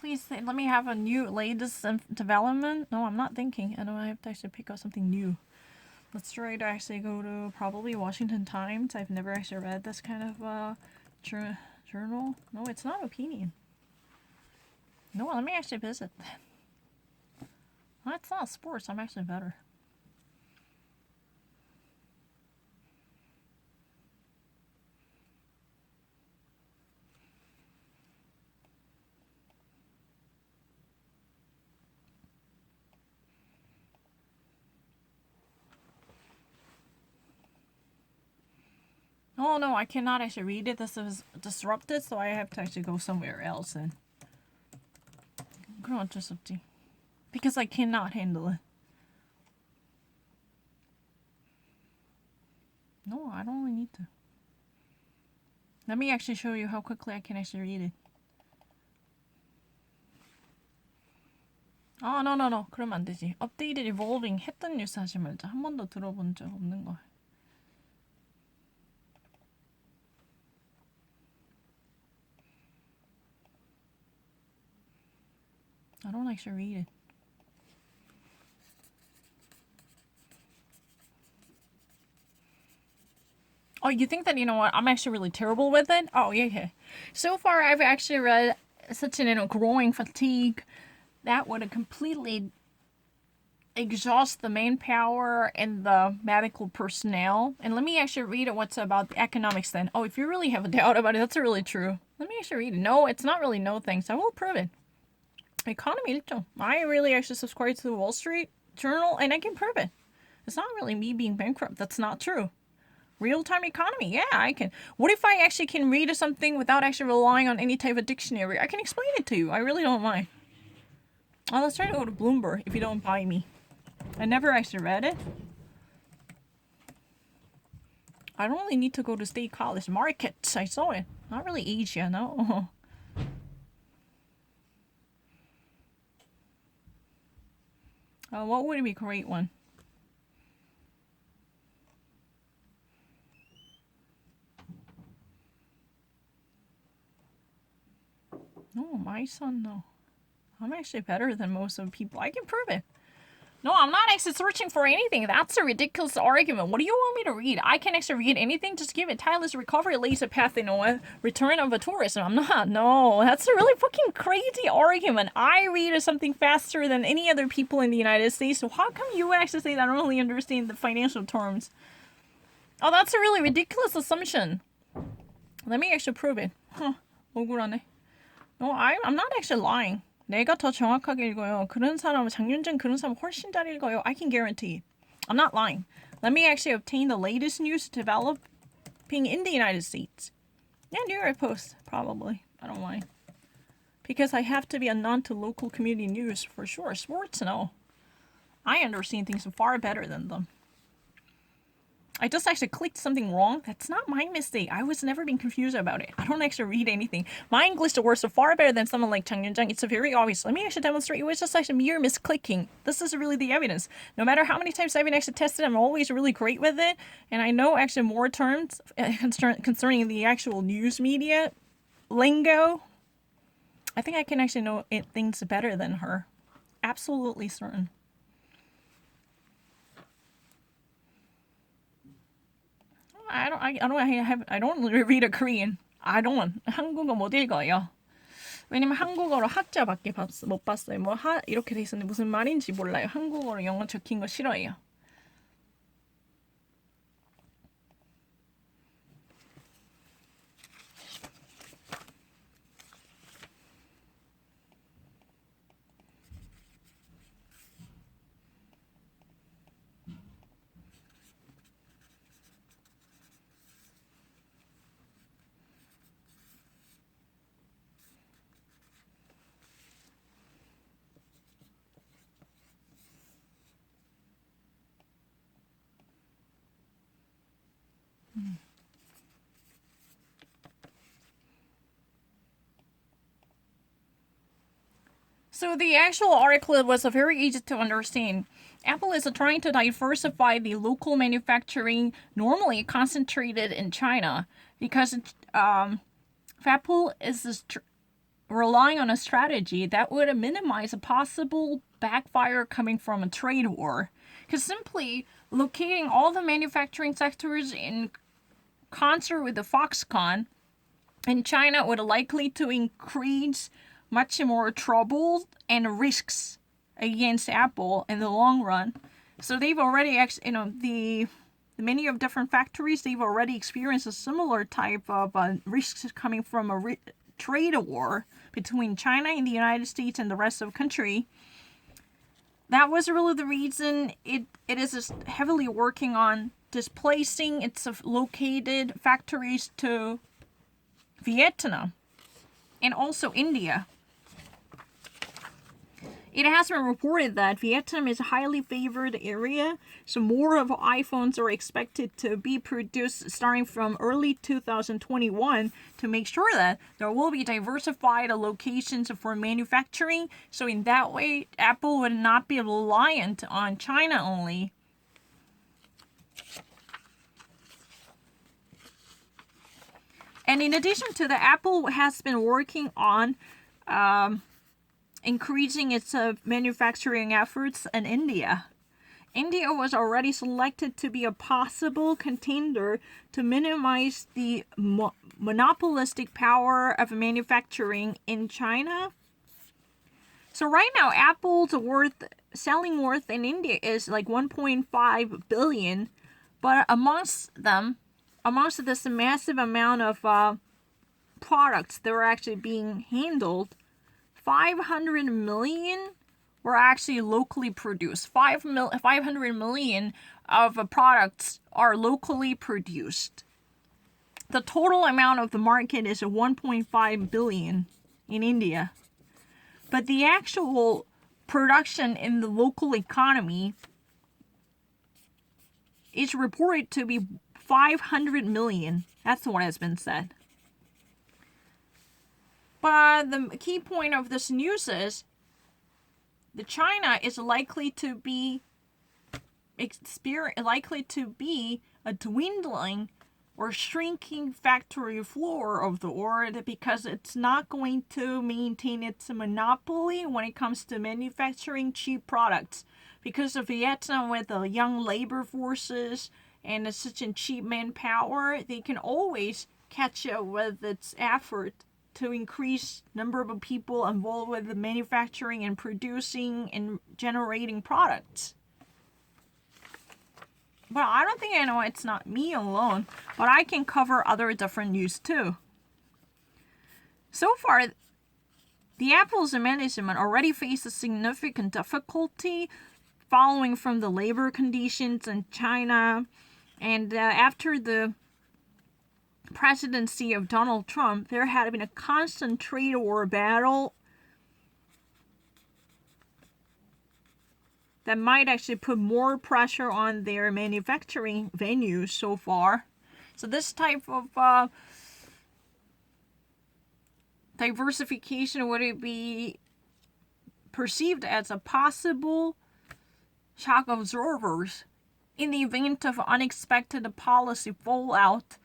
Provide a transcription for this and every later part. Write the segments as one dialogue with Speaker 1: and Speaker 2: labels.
Speaker 1: please let me have a new latest development. No, I'm not thinking. I know I have to actually pick up something new. Let's try to actually go to probably Washington Times. I've never actually read this kind of journal. No, it's not opinion. No, let me actually visit. No, it's not sports. I'm actually better. Oh no, I cannot actually read it. This is disrupted, so I have to actually go somewhere else then. 그럼 어쩔 수 없지. Because I cannot handle it. No, I don't really need to. Let me actually show you how quickly I can actually read it. 아, no. 그러면 안 되지. Updated evolving 했던 뉴스 하지 말자. 한 번도 들어본 적 없는 거. I don't actually read it. Oh, you think that, you know what, I'm actually really terrible with it? Oh, yeah. So far, I've actually read such an, growing fatigue that would completely exhaust the manpower and the medical personnel. And let me actually read what's about the economics then. Oh, if you really have a doubt about it, that's really true. Let me actually read it. No, it's not really no thanks. I will prove it. Economy 일정. I really actually subscribe to the Wall Street Journal and I can prove it. It's not really me being bankrupt. That's not true. Real-time economy. Yeah, I can. What if I actually can read something without actually relying on any type of dictionary? I can explain it to you. I really don't mind. Oh, let's try to go to Bloomberg if you don't buy me. I never actually read it. I don't really need to go to State College. Markets, I saw it. Not really Asia, no. What would be a great one? No, my son, no. I'm actually better than most of the people. I can prove it. No, I'm not actually searching for anything. That's a ridiculous argument. What do you want me to read? I can actually read anything. Just give it. Tyler's recovery leads a path, return of a tourism. I'm not. No, that's a really fucking crazy argument. I read something faster than any other people in the United States. So how come you actually say that I don't really understand the financial terms? Oh, that's a really ridiculous assumption. Let me actually prove it. 억울하네. No, I'm not actually lying. 내가 더 정확하게 읽어요. 그런 사람은 장윤정 그런 사람 훨씬 잘 읽어요. I can guarantee. I'm not lying. Let me actually obtain the latest news developing in the United States. Yeah, New York Post, probably. I don't mind. Because I have to be a non to local community news for sure. Sports, no. I understand things far better than them. I just actually clicked something wrong. That's not my mistake. I was never being confused about it. I don't actually read anything. My English words are far better than someone like Chang Yun-jung. It's very obvious. Let me actually demonstrate. It was just actually mere misclicking. This is really the evidence. No matter how many times I've been actually tested, I'm always really great with it. And I know actually more terms concerning the actual news media lingo. I think I can actually know things better than her. Absolutely certain. I don't read a Korean. I don't. 한국어 못 읽어요. 왜냐면 한국어로 학자밖에 못 봤어요. 이렇게 돼 있었는데 무슨 말인지 몰라요. 한국어로 영어 적힌 거 싫어해요. So the actual article was very easy to understand. Apple is trying to diversify the local manufacturing normally concentrated in China because Apple is relying on a strategy that would minimize a possible backfire coming from a trade war. Because simply locating all the manufacturing sectors in concert with the Foxconn in China would likely to increase much more trouble and risks against Apple in the long run. So they've already, the many of different factories, they've already experienced a similar type of risks coming from a trade war between China and the United States and the rest of the country. That was really the reason it is heavily working on displacing its located factories to Vietnam and also India. It has been reported that Vietnam is a highly favored area, so more of iPhones are expected to be produced starting from early 2021 to make sure that there will be diversified locations for manufacturing. So in that way, Apple would not be reliant on China only. And in addition to that, Apple has been working on increasing its manufacturing efforts in India. India was already selected to be a possible contender to minimize the monopolistic power of manufacturing in China. So right now, Apple's selling worth in India is like 1.5 billion, but amongst this massive amount of products that were actually being handled, 500 million were actually locally produced. 500 million of products are locally produced. The total amount of the market is 1.5 billion in India. But the actual production in the local economy is reported to be 500 million. That's what has been said. But the key point of this news is that China is likely to be a dwindling or shrinking factory floor of the world because it's not going to maintain its monopoly when it comes to manufacturing cheap products. Because of Vietnam with the young labor forces and such a cheap manpower, they can always catch up with its effort to increase number of people involved with the manufacturing and producing and generating products. But I don't think I know it's not me alone, but I can cover other different news too. So far, the Apple's management already faces significant difficulty following from the labor conditions in China, and after the presidency of Donald Trump, there had been a constant trade war battle that might actually put more pressure on their manufacturing venues so far. So this type of diversification would be perceived as a possible shock absorbers in the event of unexpected policy fallout.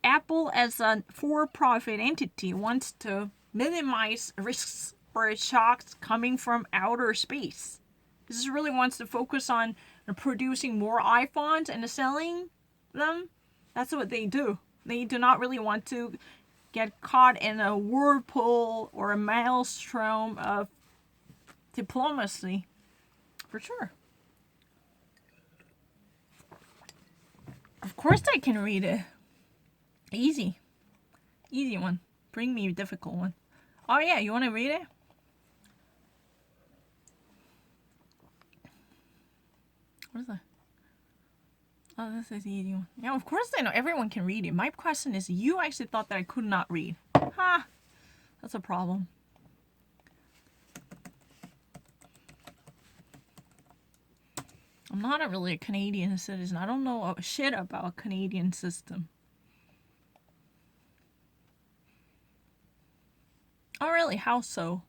Speaker 1: Apple, as a for-profit entity, wants to minimize risks or shocks coming from outer space. This really wants to focus on producing more iPhones and selling them. That's what they do. They do not really want to get caught in a whirlpool or a maelstrom of diplomacy. For sure. Of course I can read it. Easy one. Bring me a difficult one. Oh yeah, you want to read it? What is that? Oh, this is the easy one. Yeah, of course I know everyone can read it. My question is, you actually thought that I could not read. Ha! That's a problem. I'm not really a Canadian citizen. I don't know shit about a Canadian system. Oh, really? How so?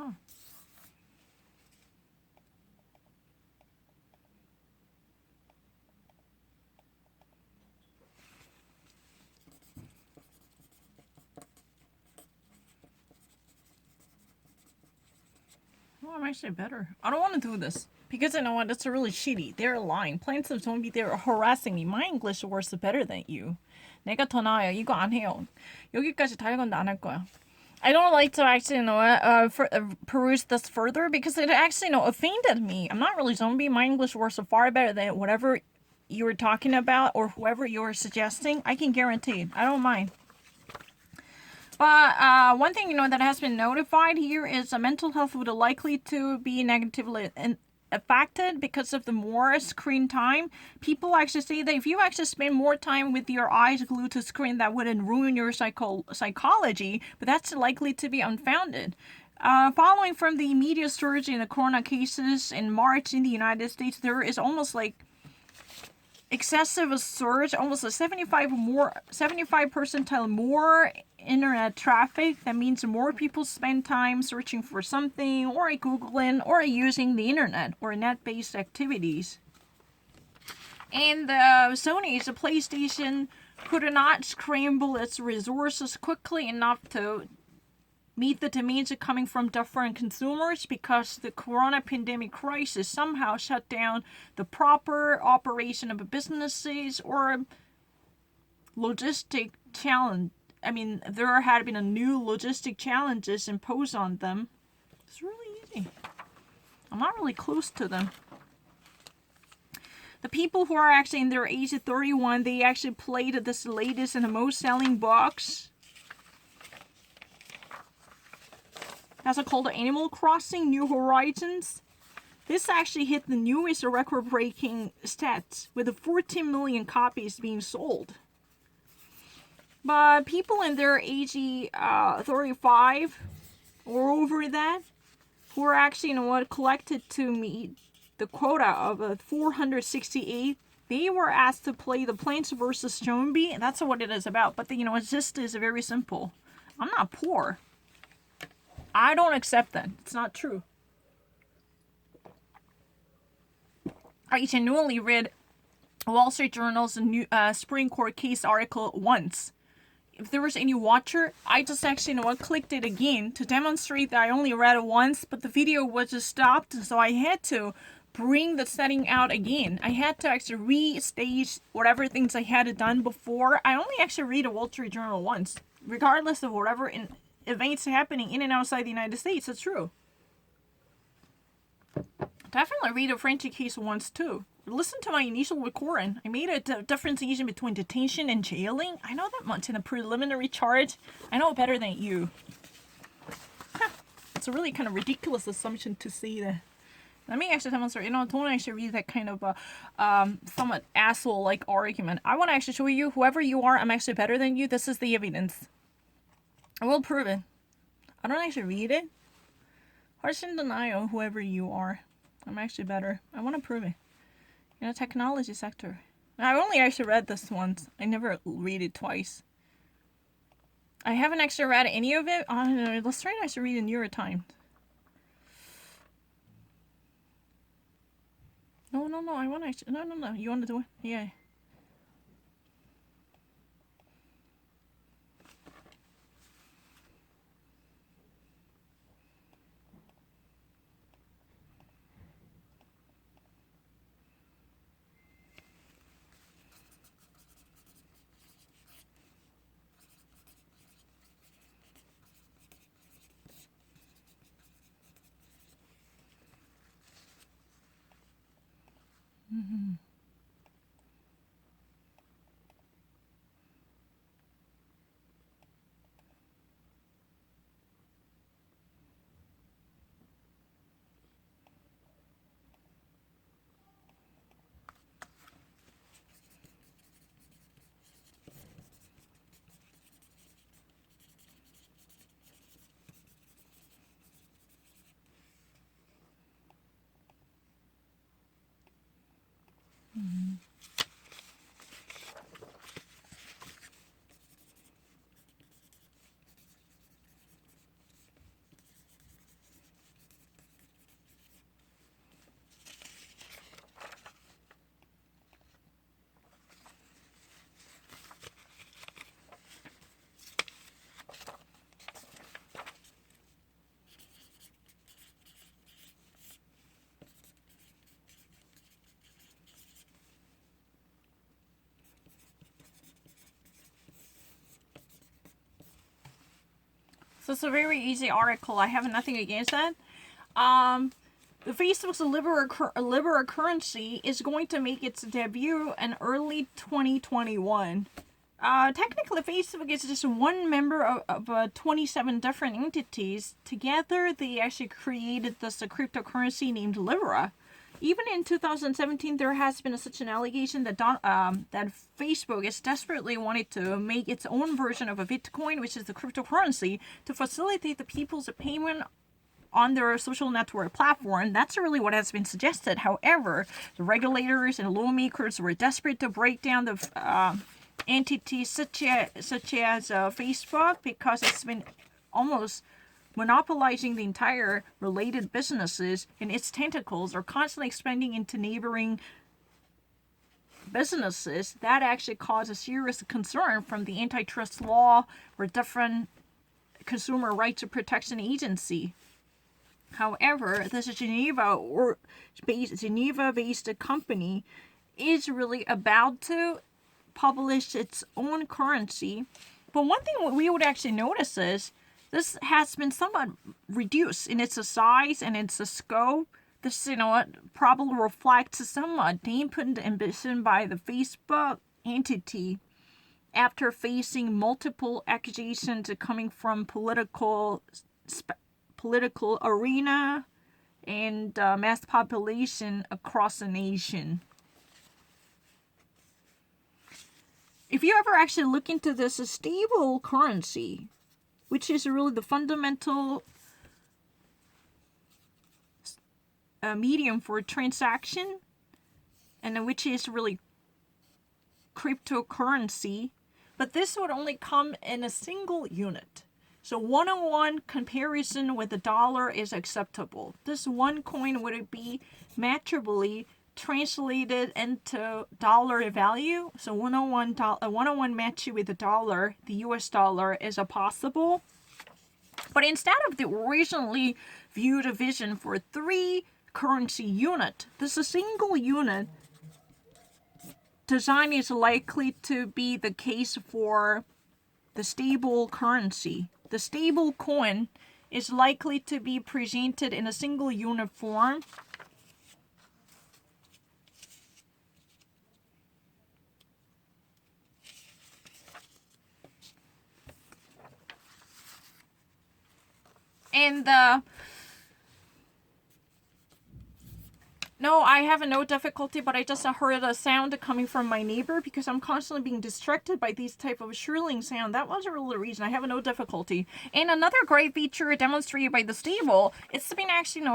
Speaker 1: Huh. Oh, I'm actually better. I don't want to do this. Because you know what? That's really shitty. They're lying. Plants of zombie, they're harassing me. My English works better than you. 내가 더 나아요. 이거 안 해요. 여기까지 다 읽었는데 안 할 거야. I don't like to actually, peruse this further because it actually, offended me. I'm not really zombie. My English works far better than whatever you were talking about or whoever you were suggesting. I can guarantee. I don't mind. But one thing that has been notified here is mental health would likely to be negatively affected because of the more screen time. People actually say that if you actually spend more time with your eyes glued to screen, that wouldn't ruin your psychology, but that's likely to be unfounded. Following from the immediate surge in the corona cases in March in the United States, there is almost like excessive surge, almost a 75 percentile more internet traffic. That means more people spend time searching for something or Googling or using the internet or net-based activities. And Sony's PlayStation could not scramble its resources quickly enough to meet the demands coming from different consumers because the corona pandemic crisis somehow shut down the proper operation of businesses or logistic challenge. I mean, there had been a new logistic challenges imposed on them. It's really easy. I'm not really close to them. The people who are actually in their age of 31, they actually played this latest and the most selling box. That's called Animal Crossing New Horizons. This actually hit the newest record-breaking stats with 14 million copies being sold. But people in their age 35 or over that, who are actually collected to meet the quota of 468, they were asked to play the Plants vs. Zombie, and that's what it is about. But it's just is very simple. I'm not poor. I don't accept that. It's not true. I genuinely read Wall Street Journal's new Supreme Court case article once. If there was any watcher, I just actually clicked it again to demonstrate that I only read it once, but the video was just stopped, so I had to bring the setting out again. I had to actually restage whatever things I had done before. I only actually read a Wall Street Journal once, regardless of whatever events happening in and outside the United States. It's true. Definitely read a French case once too. Listen to my initial recording. I made a differentiation between detention and jailing. I know that much in a preliminary charge. I know better than you. It's a really kind of ridiculous assumption to say that. Let me actually demonstrate. Don't actually read that kind of somewhat asshole-like argument. I want to actually show you, whoever you are, I'm actually better than you. This is the evidence. I will prove it. I don't actually read it. Harsh in denial, whoever you are. I'm actually better. I want to prove it. Technology sector. I've only actually read this once. I never read it twice. I haven't actually read any of it. Let's try to actually read the New York Times. No. I want to actually. No. You want to do it? Yeah. Mm-hmm. So it's a very easy article. I have nothing against that. The Facebook's Libra currency is going to make its debut in early 2021. Technically, Facebook is just one member of 27 different entities. Together, they actually created this cryptocurrency named Libra. Even in 2017, there has been such an allegation that that Facebook is desperately wanted to make its own version of a Bitcoin, which is the cryptocurrency, to facilitate the people's payment on their social network platform. That's really what has been suggested. However, the regulators and lawmakers were desperate to break down the entities such as Facebook, because it's been almost monopolizing the entire related businesses, and its tentacles are constantly expanding into neighboring businesses. That actually caused a serious concern from the antitrust law or different consumer rights protection agency. However, this Geneva-based company is really about to publish its own currency. But one thing we would actually notice is this has been somewhat reduced in its size and its scope. This, probably reflects somewhat dampened ambition by the Facebook entity after facing multiple accusations coming from political arena and mass population across the nation. If you ever actually look into this stable currency, which is really the fundamental medium for transaction, and which is really cryptocurrency, but this would only come in a single unit. So one-on-one comparison with the dollar is acceptable. This one coin would be matchably translated into dollar value. So one-on-one match with the dollar, the US dollar, is a possible. But instead of the originally viewed vision for 3 currency unit, this single unit design is likely to be the case for the stable currency. The stable coin is likely to be presented in a single unit form. And no, I have no difficulty, but I just heard a sound coming from my neighbor because I'm constantly being distracted by these type of shrilling sound. That was really the reason. I have no difficulty. And another great feature demonstrated by the stable, it's been actually,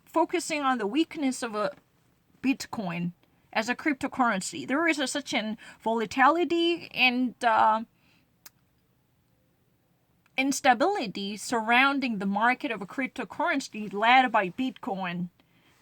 Speaker 1: focusing on the weakness of a Bitcoin as a cryptocurrency. There is such an volatility and instability surrounding the market of a cryptocurrency led by Bitcoin.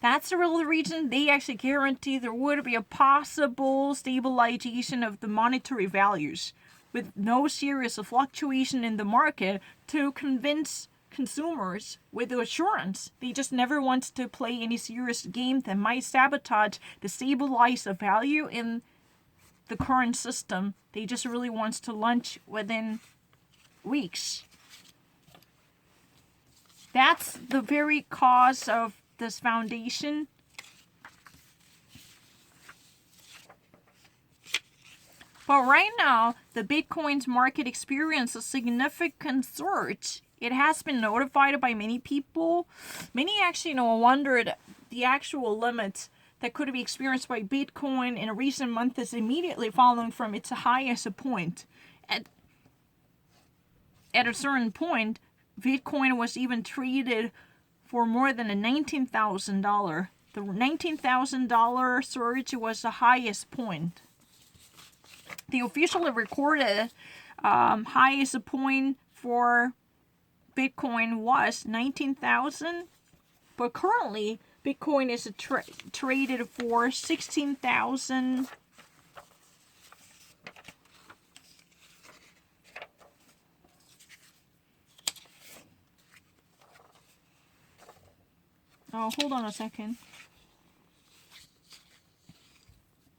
Speaker 1: That's the real reason they actually guarantee there would be a possible stabilization of the monetary values with no serious fluctuation in the market to convince consumers with assurance. They just never want to play any serious game that might sabotage the stabilized value in the current system. They just really want to launch within weeks. That's the very cause of this foundation. But right now, the Bitcoin's market experienced a significant surge. It has been notified by many people. Many actually wondered the actual limits that could be experienced by Bitcoin in a recent months immediately following from its highest point. At a certain point, Bitcoin was even traded for more than $19,000. The $19,000 surge was the highest point. The officially recorded highest point for Bitcoin was 19,000, but currently Bitcoin is traded for 16,000. Oh, hold on a second.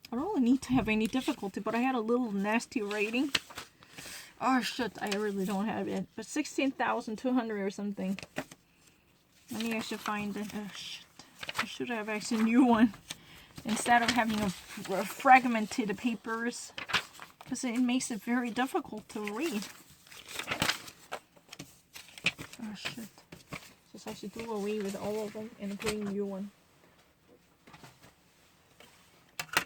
Speaker 1: I don't really need to have any difficulty, but I had a little nasty rating. Oh shit, I really don't have it. But 16,200 or something. Let me actually find it. Oh shit. I should have actually a new one. Instead of having a fragmented papers. Because it makes it very difficult to read. Oh shit. Just I should do away with all of them and bring a new one.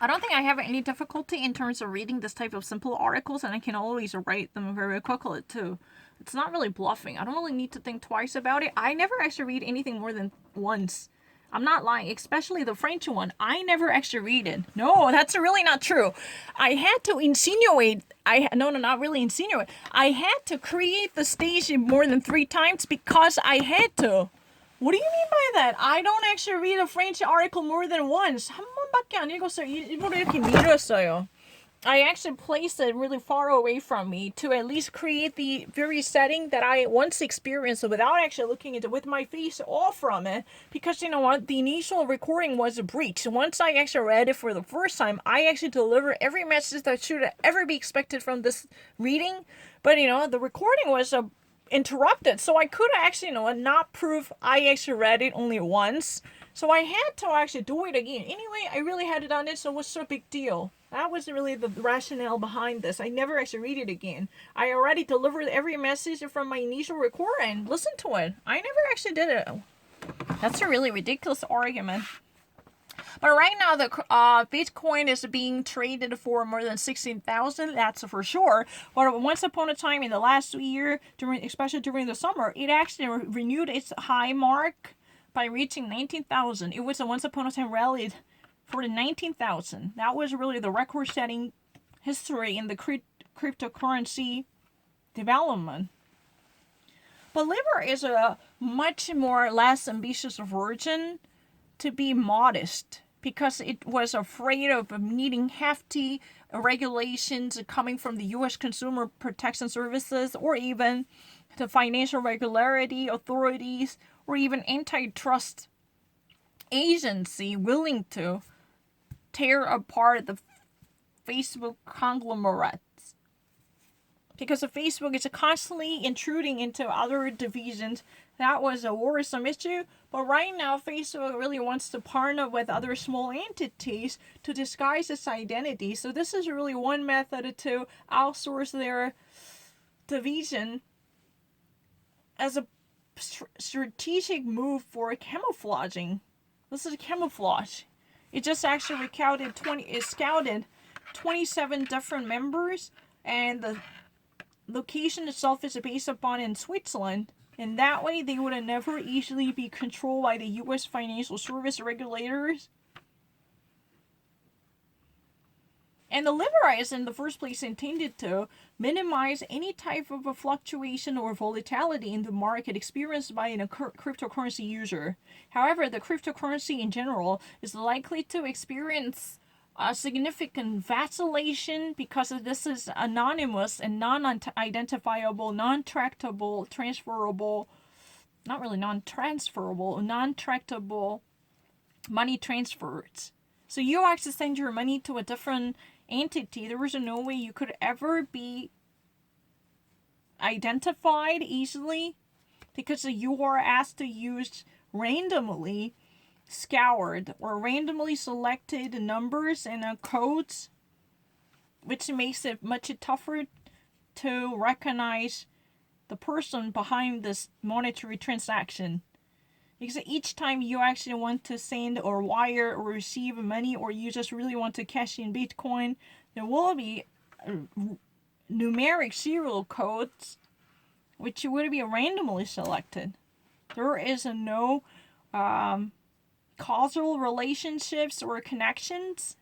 Speaker 1: I don't think I have any difficulty in terms of reading this type of simple articles, and I can always write them very quickly too. It's not really bluffing. I don't really need to think twice about it. I never actually read anything more than once. I'm not lying, especially the French one. I never actually read it. No, that's really not true. I had to insinuate. No, not really insinuate. I had to create the station more than 3 times because I had to. What do you mean by that? I don't actually read a French article more than once. 한 번밖에 안 읽었어요. 일부러 이렇게 밀었어요. I actually placed it really far away from me to at least create the very setting that I once experienced without actually looking into it, with my face off from it. Because you know what? The initial recording was a breach. Once I actually read it for the first time, I actually delivered every message that should ever be expected from this reading. But you know, the recording was interrupted, so I could actually, not prove I actually read it only once. So I had to actually do it again. Anyway, I really had done it, so what's the big deal? That was really the rationale behind this. I never actually read it again. I already delivered every message from my initial recording. Listen to it. I never actually did it. That's a really ridiculous argument. But right now, the Bitcoin is being traded for more than 16,000. That's for sure. But once upon a time in the last year, especially during the summer, it actually renewed its high mark by reaching 19,000. It was a once upon a time rallied for the 19,000. That was really the record-setting history in the cryptocurrency development. But Libra is a much more less ambitious version to be modest, because it was afraid of needing hefty regulations coming from the U.S. Consumer Protection Services, or even the Financial Regularity Authorities, or even antitrust agency willing to tear apart the Facebook conglomerates. Because Facebook is constantly intruding into other divisions. That was a worrisome issue. But right now, Facebook really wants to partner with other small entities to disguise its identity. So this is really one method to outsource their division as a strategic move for camouflaging. This is camouflage. It just actually scouted 27 different members, and the location itself is based upon in Switzerland. And that way, they would never easily be controlled by the U.S. financial service regulators. And the Libra is in the first place intended to minimize any type of a fluctuation or volatility in the market experienced by a cryptocurrency user. However, the cryptocurrency in general is likely to experience a significant vacillation because this is anonymous and non-identifiable, non-tractable, non-tractable money transfers. So you actually send your money to a different entity. There is no way you could ever be identified easily, because you are asked to use randomly scoured or randomly selected numbers and codes, which makes it much tougher to recognize the person behind this monetary transaction. Because each time you actually want to send or wire or receive money, or you just really want to cash in Bitcoin, there will be numeric serial codes which would be randomly selected. There is no causal relationships or connections